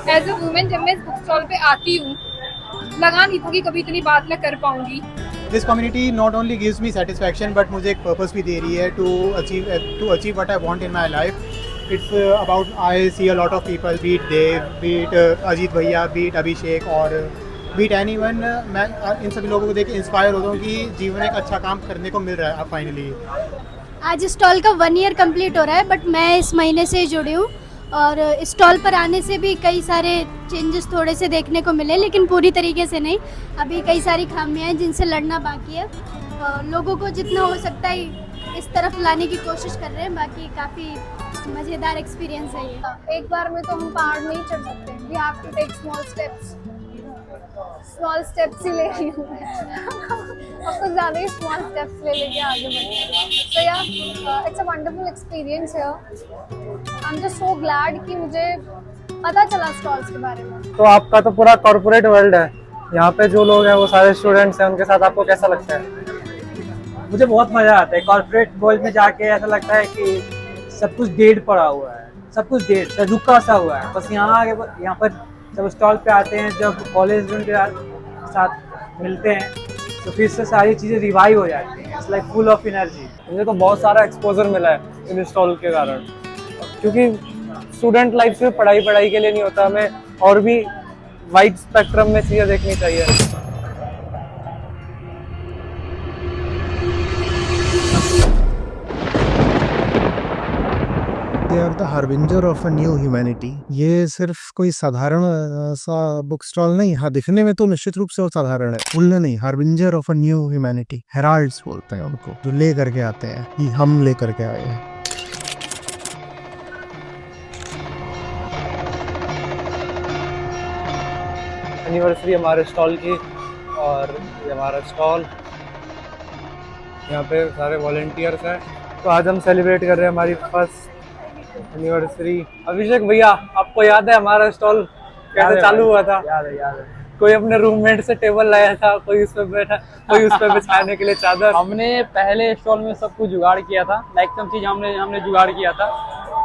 As a women जब मैं इस बुक स्टॉल पे आती हूँ, लगा नहीं था कि कभी इतनी बात मैं कर पाऊंगी। This community not only gives me satisfaction but मुझे एक पर्पस भी दे रही है to achieve what I want in my life. It's about I see a lot of people beat Dev beat Ajit भैया बीट अभिषेक और बीट एनीवन। मैं इन सभी लोगों को देख के इंस्पायर होता हूँ कि जीवन में एक अच्छा काम करने को मिल रहा है अब फाइनली। आज स्टॉल का 1 ईयर कंप्लीट हो रहा है, बट मैं इस महीने से ही जुड़ी हूँ। और स्टॉल पर आने से भी कई सारे चेंजेस थोड़े से देखने को मिले, लेकिन पूरी तरीके से नहीं। अभी कई सारी खामियां हैं जिनसे लड़ना बाकी है। लोगों को जितना हो सकता है इस तरफ लाने की कोशिश कर रहे हैं। बाकी काफ़ी मज़ेदार एक्सपीरियंस है ये। एक बार में तो हम पहाड़ नहीं चढ़ सकते, we have to take small steps ही ले रही हूँ मैं। अब तो ज़्यादा ही स्मॉल स्टेप्स ले लेके आगे बढ़। सो या इट्स अ वंडरफुल एक्सपीरियंस है। I am just so glad कि मुझे पता चला स्टॉल्स के बारे में। तो आपका तो पूरा कॉर्पोरेट वर्ल्ड है, यहाँ पे जो लोग हैं वो सारे स्टूडेंट्स हैं, उनके साथ आपको कैसा लगता है? मुझे बहुत मजा आता है कॉर्पोरेट वर्ल्ड में जाके। ऐसा लगता है कि सब कुछ डेट पड़ा हुआ है, सब कुछ डेट रुका सा हुआ है। बस यहाँ पर जब स्टॉल पे आते हैं, जब कॉलेज स्टूडेंट के साथ मिलते हैं, तो फिर से सारी चीज़ें रिवाइव हो जाती हैं। It's like full of energy. मुझे तो बहुत सारा एक्सपोजर मिला है इन स्टॉल के कारण, क्योंकि स्टूडेंट लाइफ सिर्फ पढ़ाई पढ़ाई के लिए नहीं होता, हमें और भी वाइड स्पेक्ट्रम में चीज़ें देखनी चाहिए। They are the harbinger of a new humanity. ये सिर्फ कोई साधारण सा बुक स्टॉल नहीं, हाँ दिखने में तो निश्चित रूप से वो साधारण है, मूल्य नहीं, harbinger of a new humanity. Heralds बोलते हैं उनको, जो ले करके आते हैं कि हम ले करके आए हैं। एनिवर्सरी हमारे स्टॉल की, और ये हमारा स्टॉल, यहाँ पे सारे वॉलंटियर्स हैं। तो आज हम सेलिब्रेट कर रहे हैं हमारी फर्स्ट एनिवर्सरी। अभिषेक भैया, आपको याद है हमारा स्टॉल कैसे चालू हुआ था? याद है। कोई अपने रूममेट से टेबल लाया था, कोई उस पर बैठा, कोई उस पर बिछाने के लिए चादर। हमने पहले स्टॉल में सब कुछ जुगाड़ किया था, मैक्सिमम चीज हमने जुगाड़ किया था,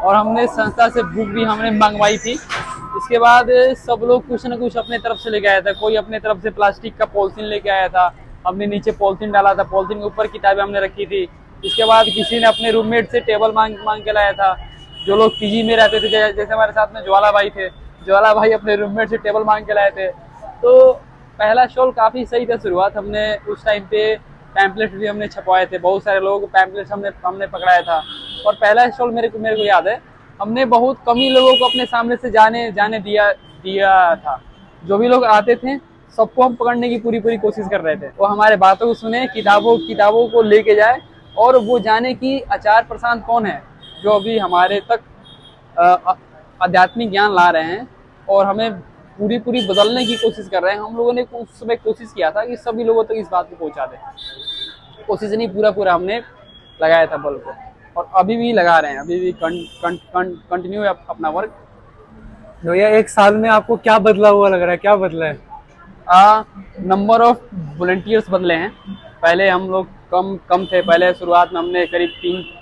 और हमने संस्था से बुक भी हमने मंगवाई थी। इसके बाद सब लोग कुछ न कुछ अपने तरफ से लेके आया था। कोई अपने तरफ से प्लास्टिक का पॉलिथीन लेके आया था, हमने नीचे पॉलिथीन डाला था, पॉलिथीन के ऊपर किताबें हमने रखी थी। इसके बाद किसी ने अपने रूममेट से टेबल मांग के लाया था। जो लोग पीजी में रहते थे, जैसे हमारे साथ में ज्वाला भाई थे, ज्वाला भाई अपने रूममेट से टेबल मांग के लाए थे। तो पहला स्टॉल काफ़ी सही था शुरुआत। हमने उस टाइम पे पैम्पलेट भी हमने छपवाए थे, बहुत सारे लोग पैम्पलेट्स हमने पकड़ाया था। और पहला स्टॉल मेरे को याद है, हमने बहुत कम ही लोगों को अपने सामने से जाने दिया था। जो भी लोग आते थे सबको हम पकड़ने की पूरी कोशिश कर रहे थे। वो हमारे बातों को सुने, किताबों को लेके जाए, और वो जाने की आचार्य प्रशांत कौन है, जो अभी हमारे तक आध्यात्मिक ज्ञान ला रहे हैं और हमें पूरी बदलने की कोशिश कर रहे हैं। हम लोगों ने उस समय कोशिश किया था कि सभी लोगों तक इस बात को पहुंचा दें। कोशिश नहीं, पूरा हमने लगाया था बल को, और अभी भी लगा रहे हैं, अभी भी कंटिन्यू है अपना वर्क। भैया, एक साल में आपको क्या बदला हुआ लग रहा है? क्या बदला है? नंबर ऑफ वॉलंटियर्स बदले हैं। पहले हम लोग कम थे, पहले शुरुआत में हमने करीब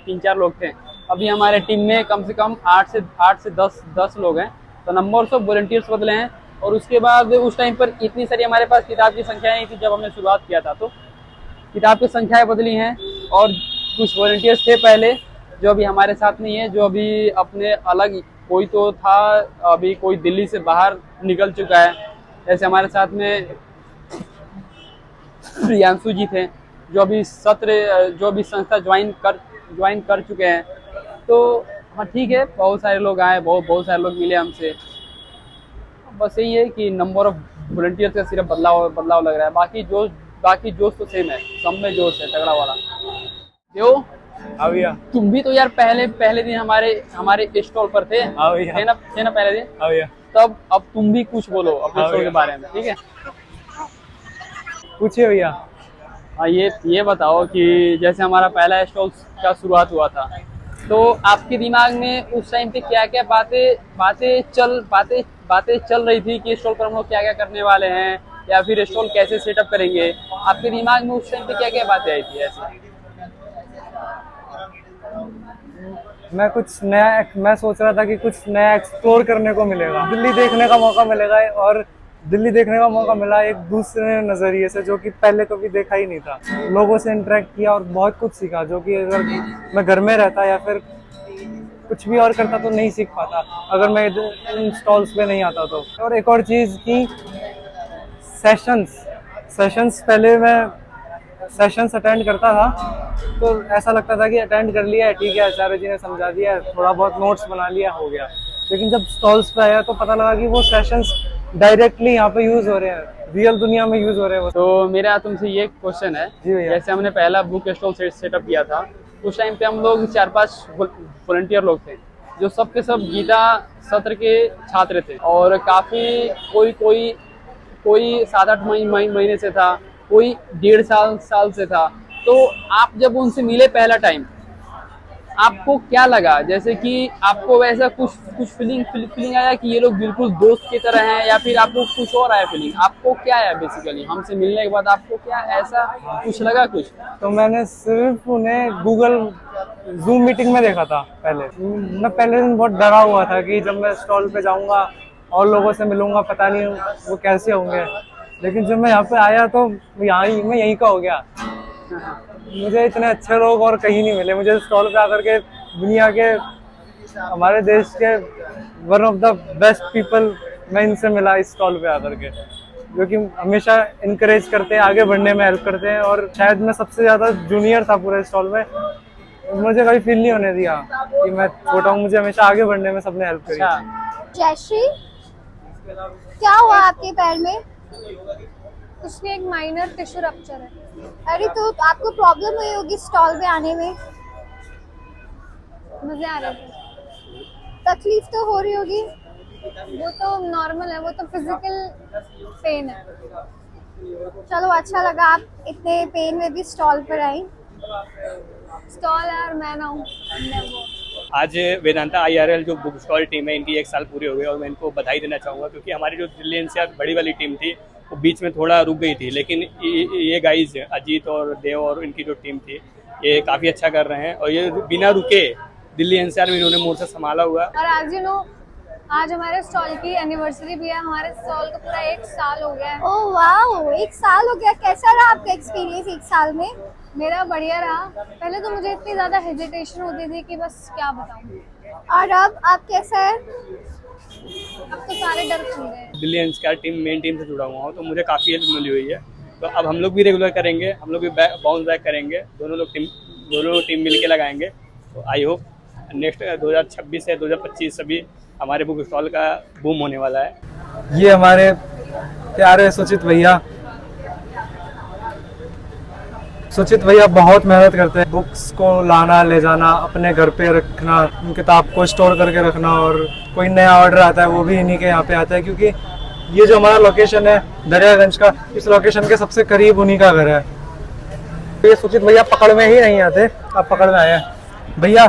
3-4 लोग थे। अभी हमारे टीम में कम से कम 8 से 10 लोग हैं। तो नंबर ऑफ वॉलंटियर्स बदले हैं। और उसके बाद उस टाइम पर इतनी सारी हमारे पास किताब की संख्या नहीं थी जब हमने शुरुआत किया था, तो किताब की संख्याएं बदली हैं। और कुछ वॉलंटियर्स थे पहले जो अभी हमारे साथ नहीं है, जो अभी अपने अलग, कोई तो था अभी, कोई दिल्ली से बाहर निकल चुका है। जैसे हमारे साथ में प्रियांशु जी थे, जो अभी संस्था ज्वाइन कर चुके हैं। तो हाँ ठीक है, बहुत सारे लोग आए, बहुत सारे लोग मिले हमसे। बस यही है कि नंबर ऑफ वॉलंटियर्स का सिर्फ बदलाव लग रहा है। बाकी जोश तो सेम है, सब में जोश है तगड़ा वाला। क्यों भैया, तुम भी तो यार पहले दिन हमारे स्टॉल पर थे ना पहले दिन। भैया, तब अब तुम भी कुछ बोलो अपने स्टॉल के बारे में, ठीक है? पूछिए भैया। हाँ, ये बताओ कि जैसे हमारा पहला स्टॉल का शुरुआत हुआ था, तो आपके दिमाग में उस टाइम पे क्या क्या बातें चल रही थी कि स्टॉल पर हम लोग क्या क्या करने वाले हैं, या फिर स्टॉल कैसे सेटअप करेंगे? आपके दिमाग में उस टाइम पे क्या क्या बातें आई थी ऐसी? मैं सोच रहा था कि कुछ नया एक्सप्लोर करने को मिलेगा, दिल्ली देखने का मौका मिलेगा, और दिल्ली देखने का मौका मिला एक दूसरे नज़रिए से जो कि पहले कभी देखा ही नहीं था। लोगों से इंटरेक्ट किया और बहुत कुछ सीखा जो कि अगर मैं घर में रहता या फिर कुछ भी और करता तो नहीं सीख पाता अगर मैं इन स्टॉल्स पे नहीं आता तो। और एक और चीज़ कि सेशंस पहले मैं सेशंस अटेंड करता था तो ऐसा लगता था कि अटेंड कर लिया है, ठीक है, आचार्य जी ने समझा दिया है, थोड़ा बहुत नोट्स बना लिया, हो गया। लेकिन जब स्टॉल्स पे आया तो पता लगा कि वो सेशंस डायरेक्टली यहाँ पे यूज हो रहे हैं, रियल दुनिया में यूज हो रहे हैं। तो मेरा तुमसे ये क्वेश्चन है, जी भैया। जैसे हमने पहला बुक स्टॉल सेटअप किया था उस टाइम पे हम लोग 4-5 वॉलंटियर लोग थे जो सब के सब गीता सत्र के छात्र थे, और काफ़ी कोई 7-8 महीने से था, कोई 1.5 साल से था। तो आप जब उनसे मिले पहला टाइम, आपको क्या लगा? जैसे कि आपको वैसा कुछ फीलिंग आया कि ये लोग बिल्कुल दोस्त की तरह हैं, या फिर आपको कुछ और आया फीलिंग? आपको क्या आया बेसिकली हमसे मिलने के बाद? आपको क्या ऐसा कुछ लगा कुछ? तो मैंने सिर्फ उन्हें गूगल जूम मीटिंग में देखा था पहले। मैं पहले दिन बहुत डरा हुआ था कि जब मैं स्टॉल पे जाऊंगा और लोगों से मिलूंगा पता नहीं वो कैसे होंगे, लेकिन जब मैं यहाँ पे आया तो मैं यहीं का हो गया। मुझे इतने अच्छे लोग और कहीं नहीं मिले। मुझे स्टॉल पे आकर के दुनिया के, हमारे देश के one of the best people मैं इनसे मिला इस स्टॉल पे आकर के, जो कि हमेशा इनकरेज करते हैं, आगे बढ़ने में हेल्प करते हैं। और शायद मैं सबसे ज़्यादा जूनियर था पूरे स्टॉल में, मुझे कभी फील नहीं होने दिया कि मैं छोटा हूँ। मुझे हमेशा आगे बढ़ने में सबने हेल्प करी। जयश्री, क्या हुआ आपके पैर में? कुछ नहीं, एक माइनर टिश्यू रप्चर है। अरे तो आपको प्रॉब्लम हुई होगी स्टॉल पे आने में, मजे आ रहे थे। तकलीफ तो हो रही होगी। वो तो नॉर्मल है, वो तो फिजिकल पेन है। चलो अच्छा लगा आप इतने पेन में भी स्टॉल पर आई। स्टॉल है और मैं ना हूँ। आज वेदांता IRL जो बुक स्टॉल टीम है, इनकी 1 साल पूरे हो गए और मैं इनको बधाई देना चाहूँगा, क्योंकि हमारी जो दिल्ली NCR बड़ी वाली टीम थी वो बीच में थोड़ा रुक गई थी, लेकिन ये गाइज अजीत और देव और इनकी जो टीम थी ये काफ़ी अच्छा कर रहे हैं, और ये बिना रुके दिल्ली NCR में इन्होंने मोर्चा संभाला हुआ। और आज हमारे स्टॉल की एनिवर्सरी भी है। हमारे स्टॉल को पूरा 1 साल हो गया है। ओह वाह, 1 साल हो गया। कैसा रहा आपका एक्सपीरियंस 1 साल में? मेरा बढ़िया रहा। पहले तो मुझे इतनी ज़्यादा हेजिटेशन होती थी कि बस क्या बताऊँ। और अब आप कैसा है? अब तो सारे डर खुल गए। Delhi NCR team main team से जुड़ा हुआ हूँ, तो मुझे काफ़ी हेल्प मिली हुई है। तो अब हम लोग भी रेगुलर करेंगे, हम लोग भी बाउंस बैक करेंगे, दोनों टीम मिल के लगाएंगे। तो आई होप नेक्स्ट 2026 से 2025 सभी हमारे बुक स्टॉल का बूम होने वाला है। ये हमारे प्यारे सुचित भैया बहुत मेहनत करते हैं, बुक्स को लाना ले जाना, अपने घर पे रखना, किताब को स्टोर करके रखना, और कोई नया ऑर्डर आता है वो भी इन्हीं के यहाँ पे आता है, क्योंकि ये जो हमारा लोकेशन है दरियागंज का, इस लोकेशन के सबसे करीब उन्हीं का घर है। तो ये सुचित भैया पकड़ में ही नहीं आते, आप पकड़ में आए हैं भैया।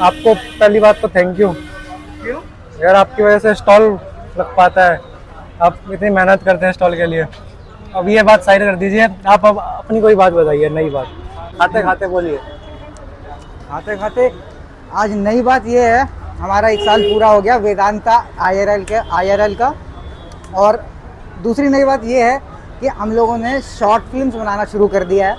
आपको पहली बात तो थैंक यू, क्यों यार, आपकी वजह से स्टॉल लग पाता है, आप इतनी मेहनत करते हैं स्टॉल के लिए। अब ये बात साइड कर दीजिए, आप अब अपनी कोई बात बताइए, नई बात। खाते खाते बोलिए। खाते खाते आज नई बात ये है, हमारा 1 साल पूरा हो गया वेदांता IRL का। और दूसरी नई बात ये है कि हम लोगों ने शॉर्ट फिल्म्स बनाना शुरू कर दिया है।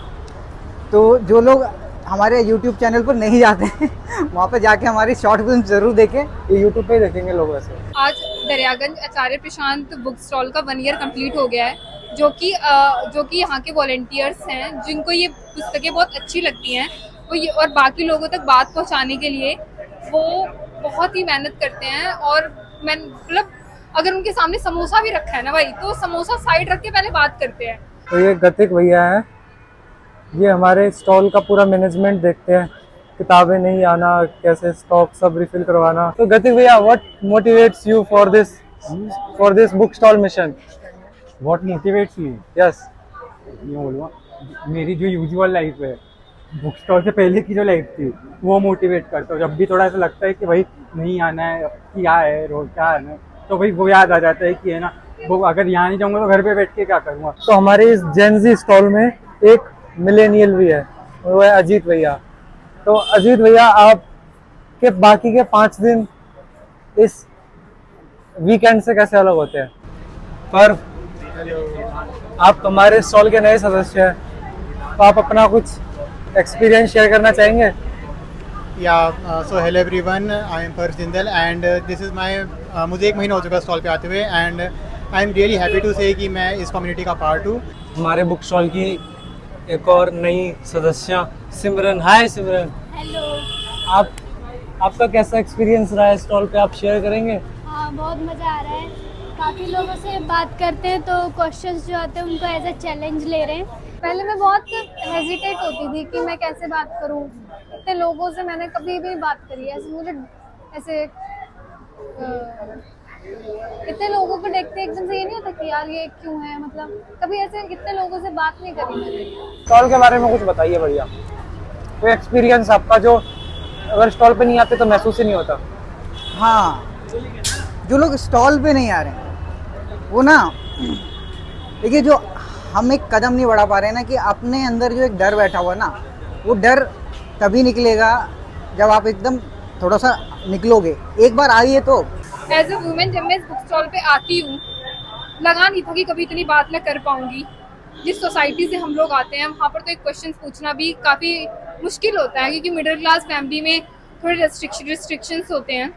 तो जो लोग हमारे YouTube चैनल पर नहीं जाते हैं वहाँ पे जाके हमारी शॉर्ट फिल्म जरूर देखें, ये YouTube पे ही देखेंगे लोग। वैसे आज दरियागंज आचार्य प्रशांत बुक स्टॉल का 1 ईयर कंप्लीट हो गया है, जो कि यहाँ के वॉलंटियर्स हैं जिनको ये पुस्तकें बहुत अच्छी लगती हैं, वो ये और बाकी लोगों तक बात पहुँचाने के लिए वो बहुत ही मेहनत करते हैं। और मैं मतलब अगर उनके सामने समोसा भी रखा है ना भाई, तो समोसा साइड रख के पहले बात करते हैं। तो ये गतिक भैया है, ये हमारे स्टॉल का पूरा मैनेजमेंट देखते हैं, किताबें नहीं आना, कैसे स्टॉक सब रिफिल करवाना। तो गतिक भैया, what motivates you for this book stall mission? What motivates me? Yes, ये बोलूँगा, मेरी जो यूजुअल लाइफ है, बुक स्टॉल से पहले की जो लाइफ थी वो मोटिवेट करता हूँ। जब भी थोड़ा ऐसा लगता है कि भाई नहीं आना है, क्या है रोज क्या आना है, तो भाई वो याद आ जाता है कि है ना, वो अगर यहाँ नहीं जाऊँगा तो घर पे बैठ के क्या करूँगा। तो हमारे इस जेनजी स्टॉल में एक मिलेनियल भी है, वो है अजीत भैया। तो अजीत भैया, आपके बाकी के 5 दिन इस वीकेंड से कैसे अलग होते हैं? पर आप हमारे स्टॉल के नए सदस्य हैं, तो आप अपना कुछ एक्सपीरियंस शेयर करना चाहेंगे? So hello everyone, I am Paras Jindal and this is my मुझे 1 महीना हो चुका स्टॉल पे आते हुए and I am really happy to say कि मैं इस कम्युनिटी का पार्ट हूँ। हमारे बुक स्टॉल की एक और नई सदस्य सिमरन। हाय सिमरन। हेलो। आपका कैसा एक्सपीरियंस रहा है स्टॉल पे, आप शेयर करेंगे? हाँ, बहुत मज़ा आ रहा है। काफ़ी लोगों से बात करते हैं तो क्वेश्चंस जो आते हैं उनको एज अ चैलेंज ले रहे हैं। पहले मैं बहुत हेजिटेट होती थी कि मैं कैसे बात करूं। इतने लोगों से मैंने कभी भी बात करी है, ऐसे मुझे ऐसे इतने लोगों को देखते एकदम से ये नहीं होता कि यार ये क्यों है, मतलब कभी ऐसे इतने लोगों से बात नहीं करी मैंने। स्टॉल के बारे में कुछ बताइए बढ़िया, कोई एक्सपीरियंस आपका जो अगर स्टॉल पे नहीं आते तो महसूस ही नहीं होता। हाँ, जो लोग स्टॉल पे नहीं आ रहे हैं वो ना, देखिए जो हम एक कदम नहीं बढ़ा पा रहे हैं ना, कि अपने अंदर जो एक डर बैठा हुआ है ना, वो डर तभी निकलेगा जब आप एकदम थोड़ा सा निकलोगे। एक बार आइए तो। एज अ वुमेन जब मैं इस बुक स्टॉल पे आती हूँ, लगा नहीं था कि कभी इतनी बात मैं कर पाऊंगी। जिस सोसाइटी से हम लोग आते हैं वहाँ पर तो एक क्वेश्चन पूछना भी काफ़ी मुश्किल होता है, क्योंकि मिडिल क्लास फैमिली में थोड़े रिस्ट्रिक्शंस होते हैं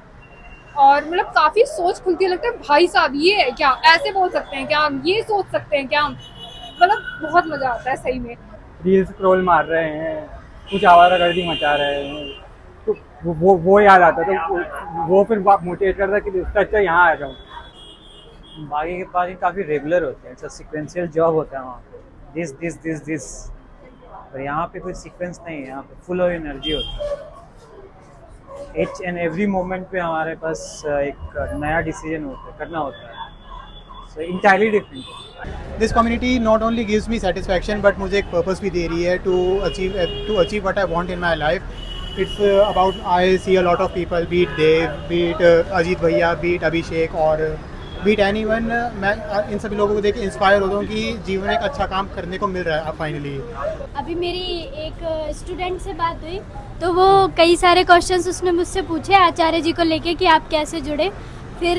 और मतलब काफ़ी सोच खुलती है। लगता है भाई साहब ये है क्या, ऐसे बोल सकते हैं क्या, हम ये सोच सकते हैं क्या, मतलब बहुत मज़ा आता है सही में। रील्स स्क्रॉल मार रहे हैं, कुछ आवारागर्दी मचा रहे हैं, तो वो याद आता है, तो वो फिर मोटिवेट करता है कि उससे अच्छा यहाँ आ जाऊँ। बाकी के पास काफ़ी रेगुलर होते हैं, सीक्वेंशियल जॉब होता है वहाँ पे, दिस और यहाँ पे कोई सीक्वेंस नहीं है, यहाँ पे फुल ऑफ एनर्जी होती है। एच एंड एवरी मोमेंट पे हमारे पास एक नया डिसीजन करना होता है, so entirely different. This community not only gives me satisfaction but मुझे एक पर्पस भी दे रही है to achieve what I want in my life. It's about I see a lot of people, beat Dev, beat Ajit भैया, बीट अभिषेक और beat anyone. मैं इन सभी लोगों को देख के इंस्पायर होता हूँ कि जीवन में एक अच्छा काम करने को मिल रहा है अब फाइनली। अभी मेरी एक स्टूडेंट से बात हुई तो वो कई सारे क्वेश्चंस उसने मुझसे पूछे आचार्य जी को लेके कि आप कैसे जुड़े। फिर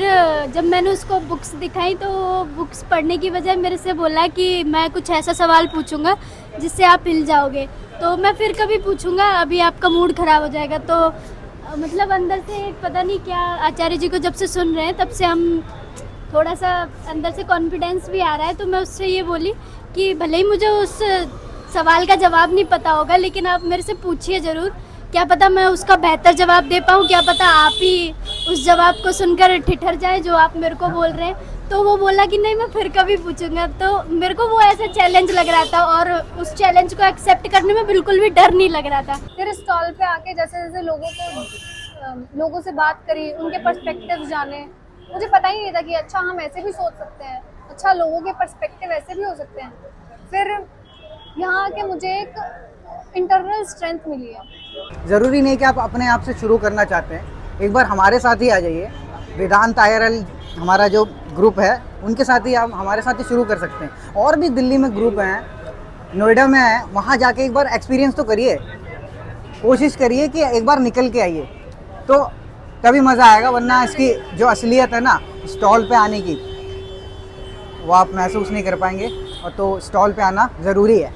जब मैंने उसको बुक्स दिखाई तो बुक्स पढ़ने की वजह मेरे से बोला कि मैं कुछ ऐसा सवाल पूछूंगा जिससे आप हिल जाओगे, तो मैं फिर कभी पूछूंगा, अभी आपका मूड ख़राब हो जाएगा। तो मतलब अंदर से पता नहीं क्या, आचार्य जी को जब से सुन रहे हैं तब से हम थोड़ा सा अंदर से कॉन्फिडेंस भी आ रहा है। तो मैं उससे ये बोली कि भले ही मुझे उस सवाल का जवाब नहीं पता होगा, लेकिन आप मेरे से पूछिए ज़रूर, क्या पता मैं उसका बेहतर जवाब दे पाऊँ, क्या पता आप ही उस जवाब को सुनकर ठिठर जाए जो आप मेरे को बोल रहे हैं। तो वो बोला कि नहीं मैं फिर कभी पूछूंगा। तो मेरे को वो ऐसा चैलेंज लग रहा था और उस चैलेंज को एक्सेप्ट करने में बिल्कुल भी डर नहीं लग रहा था। फिर स्टॉल पे आके जैसे जैसे लोगों से बात करी, उनके पर्सपेक्टिव जाने, मुझे पता ही नहीं था कि अच्छा हम ऐसे भी सोच सकते हैं, अच्छा लोगों के पर्सपेक्टिव ऐसे भी हो सकते हैं। फिर यहाँ आके मुझे एक इंटरनल स्ट्रेंथ मिली है। ज़रूरी नहीं कि आप अपने आप से शुरू करना चाहते हैं, एक बार हमारे साथ ही आ जाइए। वेदांत IRL हमारा जो ग्रुप है उनके साथ ही आप हमारे साथ ही शुरू कर सकते हैं। और भी दिल्ली में ग्रुप हैं, नोएडा में है, वहाँ जाके एक बार एक्सपीरियंस तो करिए, कोशिश करिए कि एक बार निकल के आइए, तो तभी मज़ा आएगा। वरना इसकी जो असलियत है ना स्टॉल पे आने की, वो आप महसूस नहीं कर पाएंगे। और तो स्टॉल पे आना ज़रूरी है।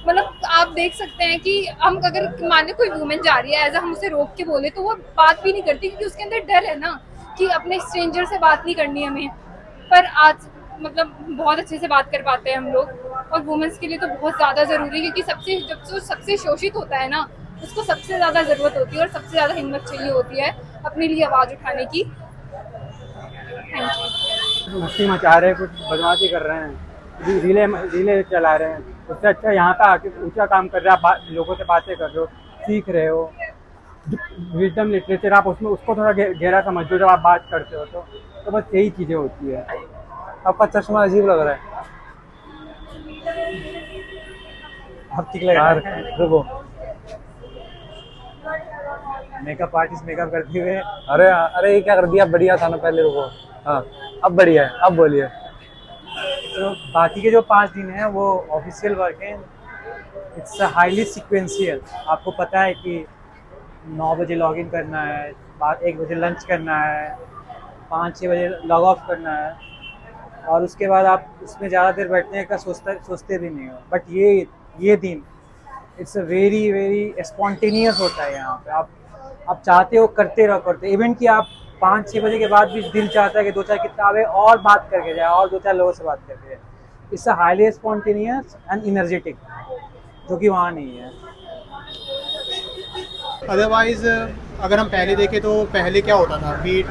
मतलब आप देख सकते हैं कि हम अगर माने कोई वुमेन जा रही है, एज हम उसे रोक के बोले तो वो बात भी नहीं करती, क्योंकि उसके अंदर डर है ना कि अपने स्ट्रेंजर से बात नहीं करनी हमें। पर आज मतलब बहुत अच्छे से बात कर पाते हैं हम लोग, और वुमेन्स के लिए तो बहुत ज़्यादा ज़रूरी है, क्योंकि जब सबसे शोषित होता है ना, उसको सबसे ज़्यादा ज़रूरत होती है और सबसे ज़्यादा हिम्मत चाहिए होती है अपने लिए आवाज़ उठाने की। Thank you. मस्ती मचा रहे हैं, कुछ बदमाशी कर रहे हैं, रीले चला रहे हैं, उससे अच्छा यहाँ पे आके ऊँचा काम कर रहे हैं, लोगों से बातें कर रहे हो, सीख रहे हो। विजडम लिटरेचर आप उसमें उसको थोड़ा गहरा समझो जब आप बात करते हो, तो बस यही चीज़ें होती है। आपका चश्मा अजीब लग रहा है, आप ठीक लग रहा है। रुको, मेकअप आर्टिस्ट मेकअप करते हुए, अरे ये क्या कर दिया, बढ़िया था ना पहले। रुको, हाँ अब बढ़िया है, अब बोलिए। तो बाकी के जो 5 दिन हैं वो ऑफिशियल वर्क है, इट्स हाईली सीक्वेंशियल। आपको पता है कि 9 बजे लॉग इन करना है, बाद 1 बजे लंच करना है, 5-6 बजे लॉग ऑफ करना है, और उसके बाद आप उसमें ज़्यादा देर बैठने का सोचते भी नहीं हो। बट ये दिन it's a very very spontaneous होता है यहाँ पे। आप चाहते हो करते रहो। इवन कि आप 5-6 बजे के बाद भी दिल चाहता है कि 2-4 किताबें और बात करके जाए और 2-4 लोगों से बात करके जाए। It's a highly spontaneous and energetic, जो कि वहाँ नहीं है। अदरवाइज़ अगर हम पहले देखें तो पहले क्या होता था, बीट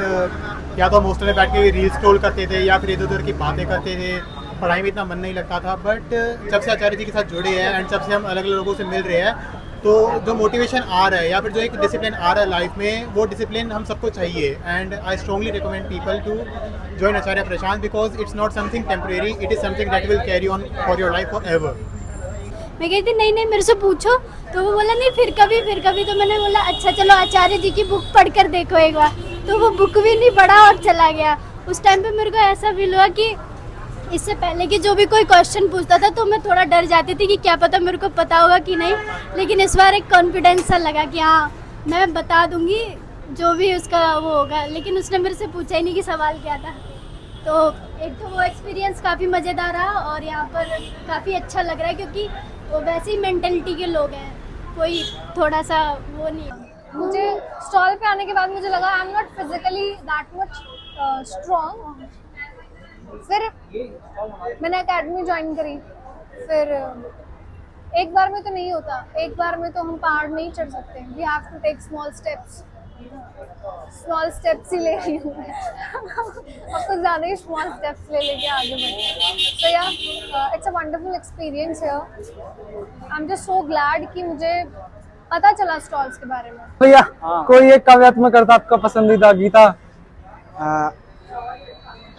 या तो हम हॉस्टल में बैठ के रील स्क्रॉल करते थे या फिर इधर उधर की बातें करते थे, पढ़ाई में इतना मन नहीं लगता था। बट जब से आचार्य जी के साथ जुड़े हैं एंड जब से हम अलग अलग लोगों से मिल रहे हैं, तो जो मोटिवेशन आ रहा है या फिर जो एक डिसिप्लिन आ रहा है लाइफ में, वो डिसिप्लिन हम सबको चाहिए। And I strongly recommend people to join Acharya Prashant because it's not something temporary, it is something that will carry on for your life forever. मैं कहती नहीं मेरे से पूछो, तो वो बोला नहीं फिर कभी। तो मैंने बोला अच्छा चलो आचार्य जी की बुक पढ़ कर देखो एक बार। तो वो बुक भी नहीं पढ़ा और चला गया। उस टाइम पे मेरे को ऐसा फील हुआ कि इससे पहले कि जो भी कोई क्वेश्चन पूछता था तो मैं थोड़ा डर जाती थी कि क्या पता मेरे को पता होगा कि नहीं, लेकिन इस बार एक कॉन्फिडेंस सा लगा कि हाँ मैं बता दूंगी जो भी उसका वो होगा। लेकिन उसने मेरे से पूछा ही नहीं कि सवाल क्या था। तो एक तो वो एक्सपीरियंस काफ़ी मज़ेदार रहा और यहाँ पर काफ़ी अच्छा लग रहा है क्योंकि वो वैसे ही मेंटलिटी के लोग हैं, कोई थोड़ा सा वो नहीं है। मुझे स्टॉल पे आने के बाद मुझे लगा I am not physically that much strong. फिर मैंने एकेडमी ज्वाइन करी। फिर एक बार में तो नहीं होता, एक बार में तो हम पहाड़ नहीं चढ़ सकते। We have to take small steps ही ले रही हूँ मैं। अब तो ज़्यादा ही स्मॉल स्टेप्स ले लेके आगे बढ़। सो या इट्स अ वंडरफुल एक्सपीरियंस है। I am just so glad कि मुझे पता चला स्टॉल्स के बारे में। भैया कोई एक काव्यात्मक करता आपका पसंदीदा गीता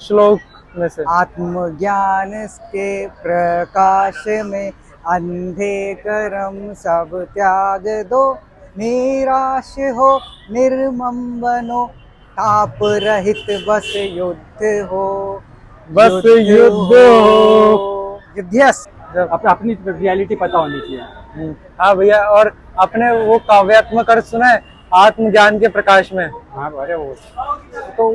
श्लोक में से? आत्मज्ञान के प्रकाश में अंधे कर्म सब त्याग दो, निराश हो निर्मम बनो, ताप रहित बस युद्ध हो, बस युद्ध हो। यस, अपनी रियलिटी पता होनी चाहिए। हाँ भैया, और आपने वो काव्यात्मक अर्थ सुना है आत्मज्ञान के प्रकाश में? हाँ अरे वो तो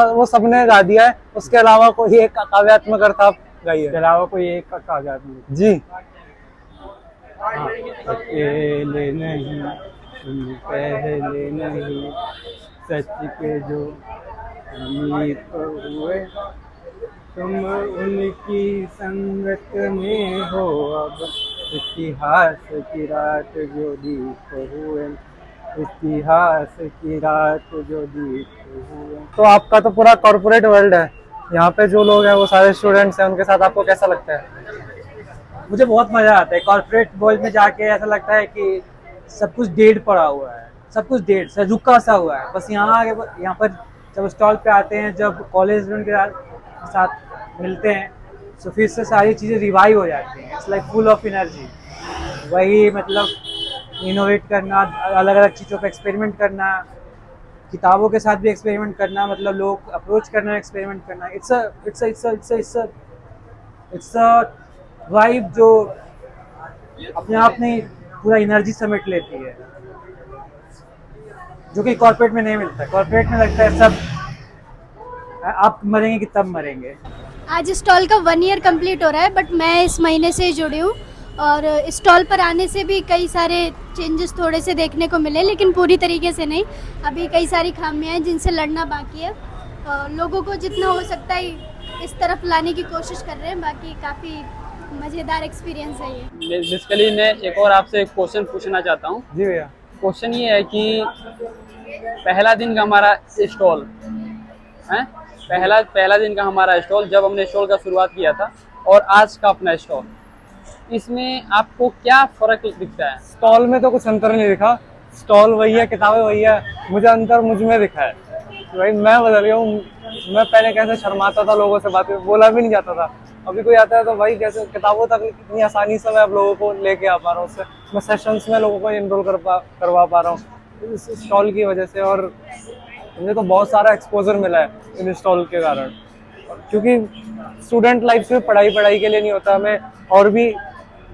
वो सबने गा दिया है। उसके अलावा कोई एक काव्यात्मक अर्थ आप गाइए। इसके अलावा कोई एक काव्यात्मक जी। अकेले नहीं तुम पहले नहीं, सच के जो अमीर हुए, तुम उनकी संगत में हो अब, इतिहास की रात जो दीप हुए, इतिहास की रात जो दीप हुए। तो आपका तो पूरा कॉर्पोरेट वर्ल्ड है, यहाँ पे जो लोग हैं वो सारे स्टूडेंट्स हैं, उनके साथ आपको कैसा लगता है? मुझे बहुत मज़ा आता है। कॉर्पोरेट वर्ल्ड में जाके ऐसा लगता है कि सब कुछ डेड पड़ा हुआ है, सब कुछ डेड सा रुका सा हुआ है। बस यहाँ पर जब स्टॉल पे आते हैं, जब कॉलेज में उनके साथ मिलते हैं, तो फिर से सारी चीज़ें रिवाइव हो जाती हैं। It's like full of energy. वही मतलब इनोवेट करना, अलग अलग चीज़ों पे एक्सपेरिमेंट करना, किताबों के साथ भी एक्सपेरिमेंट करना, मतलब लोग अप्रोच करना, एक्सपेरिमेंट करना। इट्स अ वाइब जो अपने आप में पूरा एनर्जी समेट लेती है, जो कि कॉर्पोरेट में नहीं मिलता। कॉर्पोरेट में लगता है सब आप मरेंगे कि तब मरेंगे। आज स्टॉल का 1 ईयर कंप्लीट हो रहा है, बट मैं इस महीने से जुड़ी हूँ और स्टॉल पर आने से भी कई सारे चेंजेस थोड़े से देखने को मिले, लेकिन पूरी तरीके से नहीं। अभी कई सारी खामियां हैं जिनसे लड़ना बाकी है। लोगों को जितना हो सकता है इस तरफ लाने की कोशिश कर रहे हैं। बाकी काफ़ी मज़ेदार एक्सपीरियंस है ये। बेसिकली मैं एक और आपसे क्वेश्चन पूछना चाहता हूँ। जी भैया। क्वेश्चन ये है कि पहला दिन का हमारा स्टॉल है, पहला दिन का हमारा स्टॉल, जब हमने स्टॉल का शुरुआत किया था और आज का अपना स्टॉल, इसमें आपको क्या फ़र्क दिखता है? स्टॉल में तो कुछ अंतर नहीं दिखा, स्टॉल वही है, किताबें वही है। मुझे अंतर मुझ में दिखा है भाई, मैं बदल गया हूँ। मैं पहले कैसे शर्माता था, लोगों से बातें बोला भी नहीं जाता था। अभी कोई आता है तो भाई कैसे किताबों तक इतनी आसानी से मैं अब लोगों को लेके आ पा रहा हूँ। उससे मैं सेशंस में लोगों को इनरोल करवा पा रहा हूँ इस स्टॉल की वजह से। और मुझे तो बहुत सारा एक्सपोजर मिला है इन स्टॉल के कारण, क्योंकि स्टूडेंट लाइफ में पढ़ाई के लिए नहीं होता, हमें और भी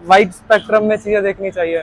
वाइड स्पेक्ट्रम में चीज़ें देखनी चाहिए।